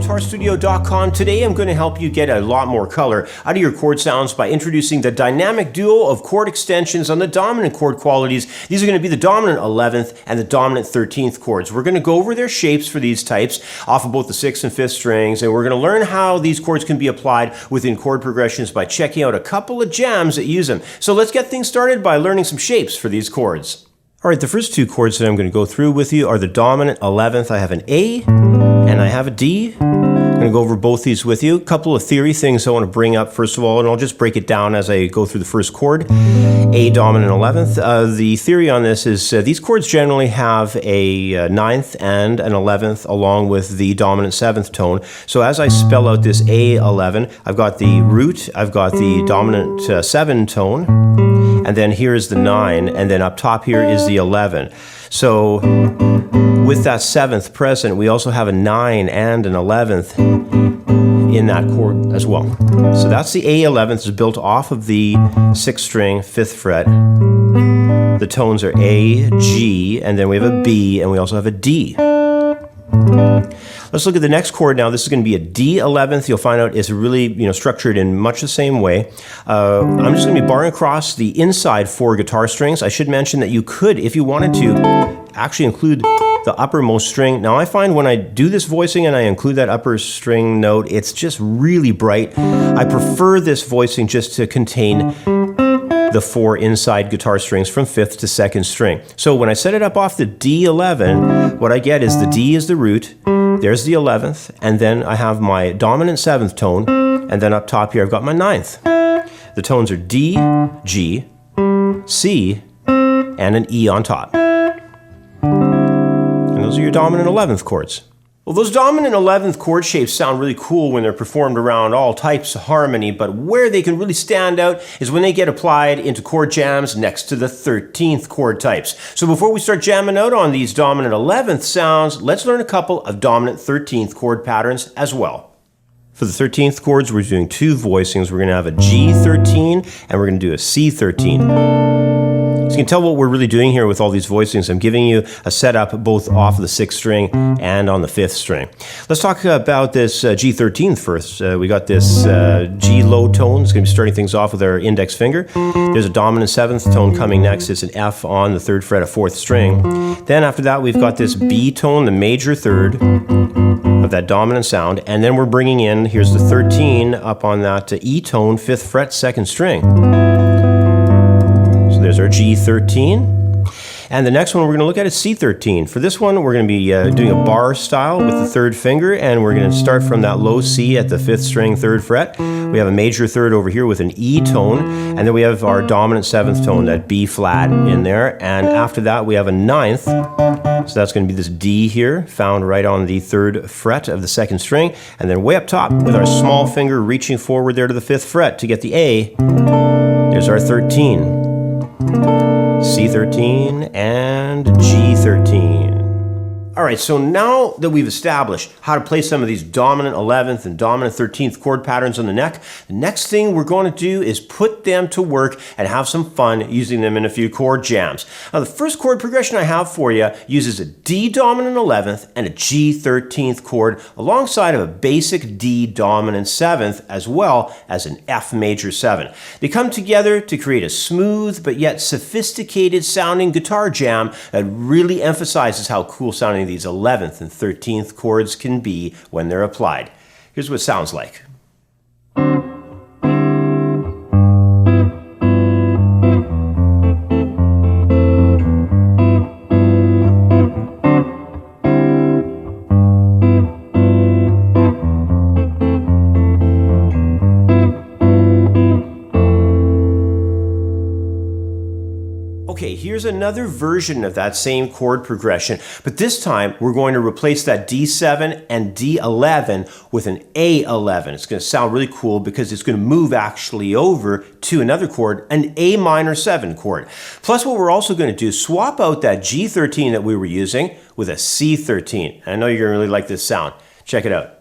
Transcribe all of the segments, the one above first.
GuitarStudio.com. Today I'm going to help you get a lot more color out of your chord sounds by introducing the dynamic duo of chord extensions on the dominant chord qualities. These are going to be the dominant 11th and the dominant 13th chords. We're going to go over their shapes for these types off of both the 6th and 5th strings, and we're going to learn how these chords can be applied within chord progressions by checking out a couple of jams that use them. So let's get things started by learning some shapes for these chords. All right, the first two chords that I'm going to go through with you are the dominant 11th. I have an A and I have a D. I'm going to go over both these with you. A couple of theory things I want to bring up first of all, and I'll just break it down as I go through the first chord. A dominant 11th. The theory on this is these chords generally have a 9th and an 11th along with the dominant 7th tone. So as I spell out this A11, I've got the root, I've got the dominant 7 tone, and then here is the 9, and then up top here is the 11. So with that 7th present, we also have a 9 and an 11th in that chord as well. So that's the A11th. It's built off of the 6th string, 5th fret. The tones are A, G, and then we have a B, and we also have a D. Let's look at the next chord now. This is going to be a D11th. You'll find out it's really, structured in much the same way. I'm just going to be barring across the inside 4 guitar strings. I should mention that you could, if you wanted to, actually include the uppermost string. Now I find when I do this voicing and I include that upper string note, it's just really bright. I prefer this voicing just to contain the 4 inside guitar strings from 5th to 2nd string. So when I set it up off the D11, what I get is the D is the root, there's the 11th, and then I have my dominant 7th tone, and then up top here I've got my 9th. The tones are D, G, C, and an E on top. And those are your dominant 11th chords. Well, those dominant 11th chord shapes sound really cool when they're performed around all types of harmony, but where they can really stand out is when they get applied into chord jams next to the 13th chord types. So before we start jamming out on these dominant 11th sounds, let's learn a couple of dominant 13th chord patterns as well. For the 13th chords, we're doing 2 voicings. We're going to have a G13 and we're going to do a C13. So you can tell what we're really doing here with all these voicings. I'm giving you a setup both off of the 6th string and on the 5th string. Let's talk about this G13 first. We got this G low tone. It's going to be starting things off with our index finger. There's a dominant 7th tone coming next. It's an F on the 3rd fret of 4th string. Then after that we've got this B tone, the major 3rd of that dominant sound. And then we're bringing in, here's the 13 up on that E tone, 5th fret, 2nd string. There's our G13. And the next one we're going to look at is C13. For this one, we're going to be doing a bar style with the 3rd finger, and we're going to start from that low C at the 5th string, 3rd fret. We have a major 3rd over here with an E tone, and then we have our dominant 7th tone, that B flat in there, and after that we have a 9th. So that's going to be this D here, found right on the 3rd fret of the 2nd string, and then way up top with our small finger reaching forward there to the 5th fret to get the A, there's our 13. C13 and G13. All right, so now that we've established how to play some of these dominant 11th and dominant 13th chord patterns on the neck, the next thing we're going to do is put them to work and have some fun using them in a few chord jams. Now, the first chord progression I have for you uses a D dominant 11th and a G13th chord alongside of a basic D dominant 7th as well as an F major 7. They come together to create a smooth but yet sophisticated sounding guitar jam that really emphasizes how cool sounding these 11th and 13th chords can be when they're applied. Here's what it sounds like. Okay, here's another version of that same chord progression, but this time we're going to replace that D7 and D11 with an A11. It's going to sound really cool because it's going to move actually over to another chord, an A minor 7 chord. Plus what we're also going to do is swap out that G13 that we were using with a C13. I know you're going to really like this sound. Check it out.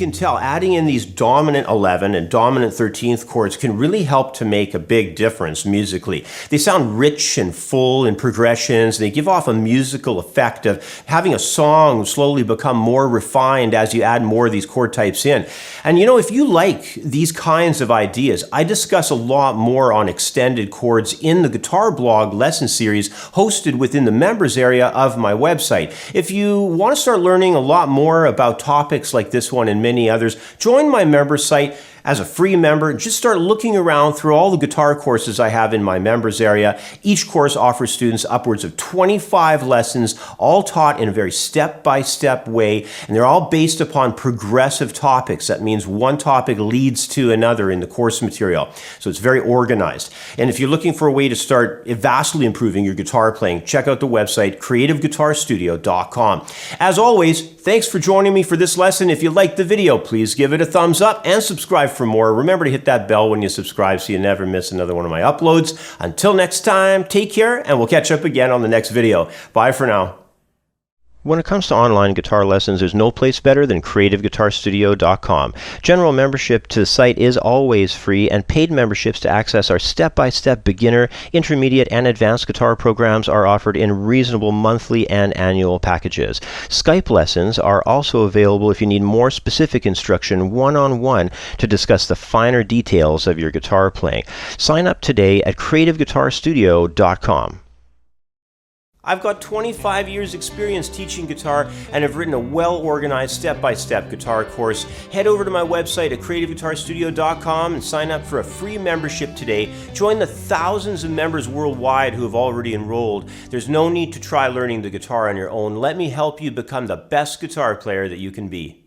can tell, adding in these dominant 11 and dominant 13th chords can really help to make a big difference musically. They sound rich and full in progressions. They give off a musical effect of having a song slowly become more refined as you add more of these chord types in. And you know, if you like these kinds of ideas, I discuss a lot more on extended chords in the Guitar Blog lesson series hosted within the members area of my website. If you want to start learning a lot more about topics like this one and many others, join my member site as a free member. Just start looking around through all the guitar courses I have in my members area. Each course offers students upwards of 25 lessons, all taught in a very step-by-step way, and they're all based upon progressive topics. That means one topic leads to another in the course material. So it's very organized. And if you're looking for a way to start vastly improving your guitar playing, check out the website creativeguitarstudio.com. As always, thanks for joining me for this lesson. If you liked the video, please give it a thumbs up and subscribe for more. Remember to hit that bell when you subscribe so you never miss another one of my uploads. Until next time, take care, and we'll catch up again on the next video. Bye for now. When it comes to online guitar lessons, there's no place better than creativeguitarstudio.com. General membership to the site is always free, and paid memberships to access our step-by-step beginner, intermediate, and advanced guitar programs are offered in reasonable monthly and annual packages. Skype lessons are also available if you need more specific instruction one-on-one to discuss the finer details of your guitar playing. Sign up today at creativeguitarstudio.com. I've got 25 years experience teaching guitar and have written a well-organized step-by-step guitar course. Head over to my website at creativeguitarstudio.com and sign up for a free membership today. Join the thousands of members worldwide who have already enrolled. There's no need to try learning the guitar on your own. Let me help you become the best guitar player that you can be.